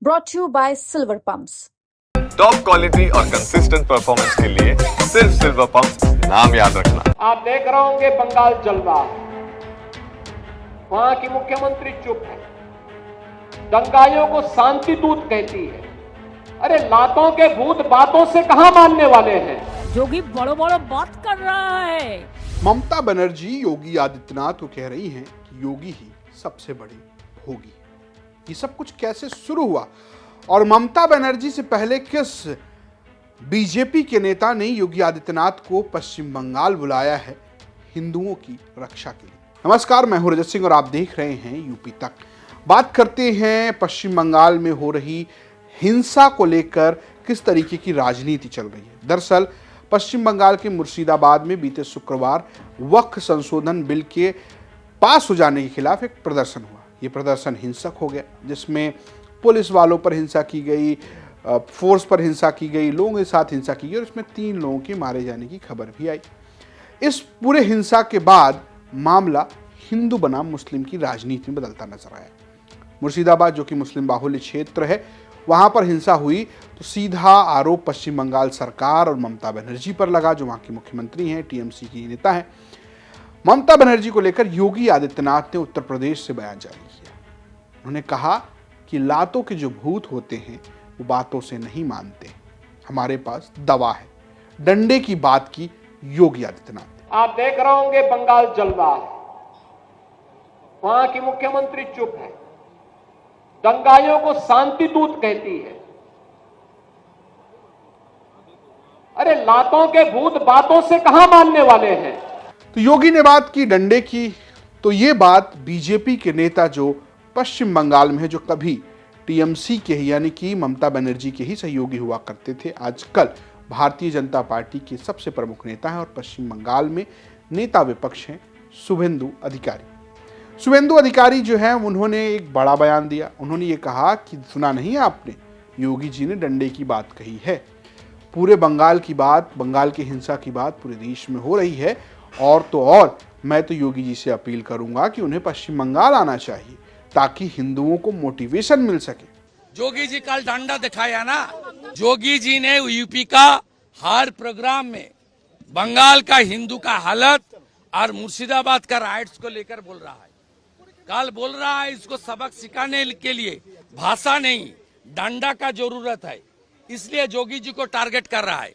brought to you by Silver Pumps. Top quality और consistent performance के लिए सिर्फ सिल्वर पंप नाम याद रखना। आप देख रहे होंगे बंगाल जल रहा है, वहां की मुख्यमंत्री चुप है, दंगाइयों को शांति दूत कहती है। अरे लातों के भूत बातों से कहां मानने वाले हैं। योगी बड़ो बड़ो बात कर रहा है। ममता बनर्जी योगी आदित्यनाथ को कह रही हैं कि योगी ही सबसे बड़ी होगी। ये सब कुछ कैसे शुरू हुआ और ममता बनर्जी से पहले किस बीजेपी के नेता ने योगी आदित्यनाथ को पश्चिम बंगाल बुलाया है हिंदुओं की रक्षा के लिए। नमस्कार, मैं हूं रजत सिंह और आप देख रहे हैं यूपी तक। बात करते हैं पश्चिम बंगाल में हो रही हिंसा को लेकर किस तरीके की राजनीति चल रही है। दरअसल पश्चिम बंगाल के मुर्शिदाबाद में बीते शुक्रवार वक्फ संशोधन बिल के पास हो जाने के खिलाफ एक प्रदर्शन हुआ। ये प्रदर्शन हिंसक हो गया, जिसमें पुलिस वालों पर हिंसा की गई, फोर्स पर हिंसा की गई, लोगों के साथ हिंसा की गई और इसमें 3 लोगों के मारे जाने की खबर भी आई। इस पूरे हिंसा के बाद मामला हिंदू बनाम मुस्लिम की राजनीति में बदलता नजर आया। मुर्शिदाबाद जो कि मुस्लिम बाहुल्य क्षेत्र है, वहां पर हिंसा हुई तो सीधा आरोप पश्चिम बंगाल सरकार और ममता बनर्जी पर लगा, जो वहां की मुख्यमंत्री हैं, टीएमसी की नेता हैं। ममता बनर्जी को लेकर योगी आदित्यनाथ ने उत्तर प्रदेश से बयान जारी किया। उन्होंने कहा कि लातों के जो भूत होते हैं वो बातों से नहीं मानते, हमारे पास दवा है। डंडे की बात की योगी आदित्यनाथ। आप देख रहे होंगे बंगाल जल रहा है, वहां की मुख्यमंत्री चुप है, दंगाइयों को शांति दूत कहती है। अरे लातों के भूत बातों से कहां मानने वाले हैं। तो योगी ने बात की डंडे की, तो ये बात बीजेपी के नेता जो पश्चिम बंगाल में है, जो कभी टीएमसी के ही यानी कि ममता बनर्जी के ही सहयोगी हुआ करते थे, आजकल भारतीय जनता पार्टी के सबसे प्रमुख नेता हैं और पश्चिम बंगाल में नेता विपक्ष हैं शुभेंदु अधिकारी। शुभेंदु अधिकारी जो है, उन्होंने एक बड़ा बयान दिया। उन्होंने ये कहा कि सुना नहीं आपने, योगी जी ने डंडे की बात कही है। पूरे बंगाल की बात, बंगाल की हिंसा की बात पूरे देश में हो रही है और तो और मैं तो योगी जी से अपील करूंगा कि उन्हें पश्चिम बंगाल आना चाहिए ताकि हिंदुओं को मोटिवेशन मिल सके। जोगी जी कल डंडा दिखाया ना, जोगी जी ने यूपी का हर प्रोग्राम में बंगाल का हिंदू का हालत और मुर्शिदाबाद का राइट्स को लेकर बोल रहा है। कल बोल रहा है इसको सबक सिखाने के लिए भाषा नहीं डंडा का जरूरत है, इसलिए जोगी जी को टारगेट कर रहा है।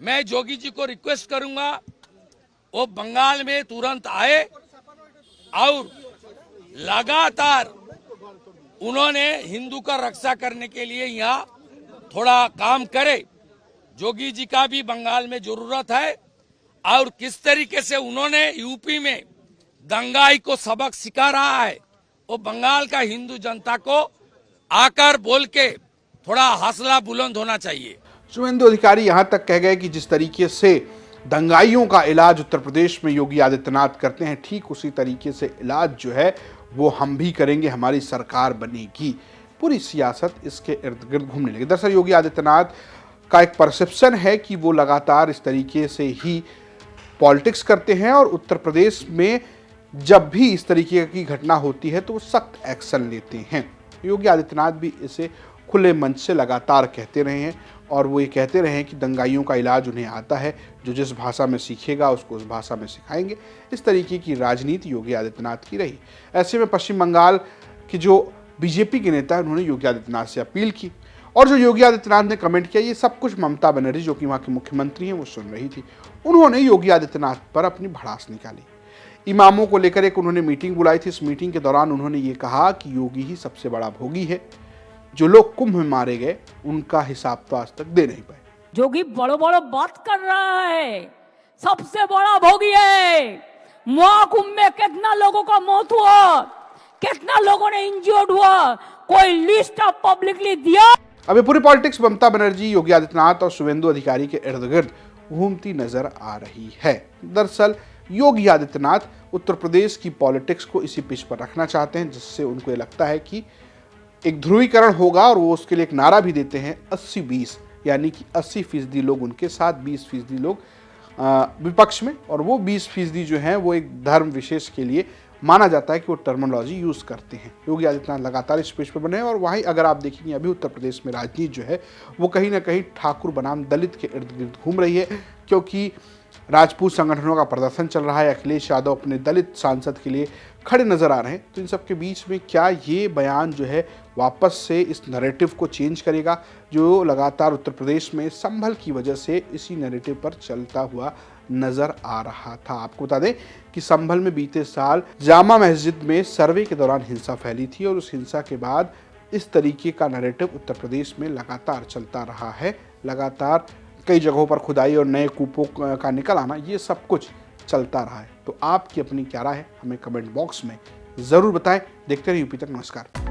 मैं जोगी जी को रिक्वेस्ट करूंगा वो बंगाल में तुरंत आए और लगातार उन्होंने हिंदू का रक्षा करने के लिए यहाँ थोड़ा काम करे। जोगी जी का भी बंगाल में जरूरत है और किस तरीके से उन्होंने यूपी में दंगाई को सबक सिखा रहा है, वो बंगाल का हिंदू जनता को आकर बोल के थोड़ा हौसला बुलंद होना चाहिए। शुभेंदु अधिकारी यहां तक कह गए कि जिस तरीके से दंगाइयों का इलाज उत्तर प्रदेश में योगी आदित्यनाथ करते हैं, ठीक उसी तरीके से इलाज जो है वो हम भी करेंगे, हमारी सरकार बनेगी। पूरी सियासत इसके इर्द गिर्द घूमने लगी। दरअसल योगी आदित्यनाथ का एक परसेप्शन है कि वो लगातार इस तरीके से ही पॉलिटिक्स करते हैं और उत्तर प्रदेश में जब भी इस तरीके की घटना होती है तो वो सख्त एक्शन लेते हैं। योगी आदित्यनाथ भी इसे खुले मंच से लगातार कहते रहे हैं और वो ये कहते रहे हैं कि दंगाइयों का इलाज उन्हें आता है, जो जिस भाषा में सीखेगा उसको उस भाषा में सिखाएंगे। इस तरीके की राजनीति योगी आदित्यनाथ की रही। ऐसे में पश्चिम बंगाल के जो बीजेपी के नेता हैं, उन्होंने योगी आदित्यनाथ से अपील की और जो योगी आदित्यनाथ ने कमेंट किया, ये सब कुछ ममता बनर्जी जो कि वहाँ की मुख्यमंत्री हैं वो सुन रही थी। उन्होंने योगी आदित्यनाथ पर अपनी भड़ास निकाली। इमामों को लेकर एक उन्होंने मीटिंग बुलाई थी। इस मीटिंग के दौरान उन्होंने ये कहा कि योगी ही सबसे बड़ा भोगी है, जो लोग कुंभ में मारे गए उनका हिसाब तो आज तक दे नहीं पाए। जोगी बड़ो बड़ो बात कर रहा है, सबसे बड़ा भोगी है। महाकुंभ में कितना लोगों का मौत हुआ, कितना लोगों ने इंजर्ड हुआ, कोई लिस्ट ऑफ पब्लिकली दिया। अभी पूरी पॉलिटिक्स ममता बनर्जी, योगी आदित्यनाथ और शुभेंदु अधिकारी के इर्द गिर्द घूमती नजर आ रही है। दरअसल योगी आदित्यनाथ उत्तर प्रदेश की पॉलिटिक्स को इसी पिच पर रखना चाहते हैं, जिससे उनको ये लगता है कि एक ध्रुवीकरण होगा और वो उसके लिए एक नारा भी देते हैं 80-20, यानी कि 80% लोग उनके साथ, 20% लोग विपक्ष में, और वो 20% जो हैं वो एक धर्म विशेष के लिए माना जाता है कि वो टर्मिनोलॉजी यूज करते हैं। योगी आदित्यनाथ लगातार इस पेज पर बने हैं और वहीं अगर आप देखेंगे अभी उत्तर प्रदेश में राजनीति जो है वो कहीं ना कहीं ठाकुर बनाम दलित के इर्द गिर्द घूम रही है, क्योंकि राजपूत संगठनों का प्रदर्शन चल रहा है। अखिलेश यादव अपने दलित सांसद के लिए खड़े नजर आ रहे हैं। तो इन सब के बीच में क्या ये बयान जो है वापस से इस नैरेटिव को चेंज करेगा जो लगातार उत्तर प्रदेश में संभल की वजह से इसी नैरेटिव पर चलता हुआ नजर आ रहा था। आपको बता दें कि संभल में बीते साल जामा मस्जिद में सर्वे के दौरान हिंसा फैली थी और उस हिंसा के बाद इस तरीके का नैरेटिव उत्तर प्रदेश में लगातार चलता रहा है। लगातार कई जगहों पर खुदाई और नए कूपों का निकल आना, ये सब कुछ चलता रहा है। तो आपकी अपनी क्या राय है हमें कमेंट बॉक्स में जरूर बताएं। देखते रहिए यूपी तक। नमस्कार।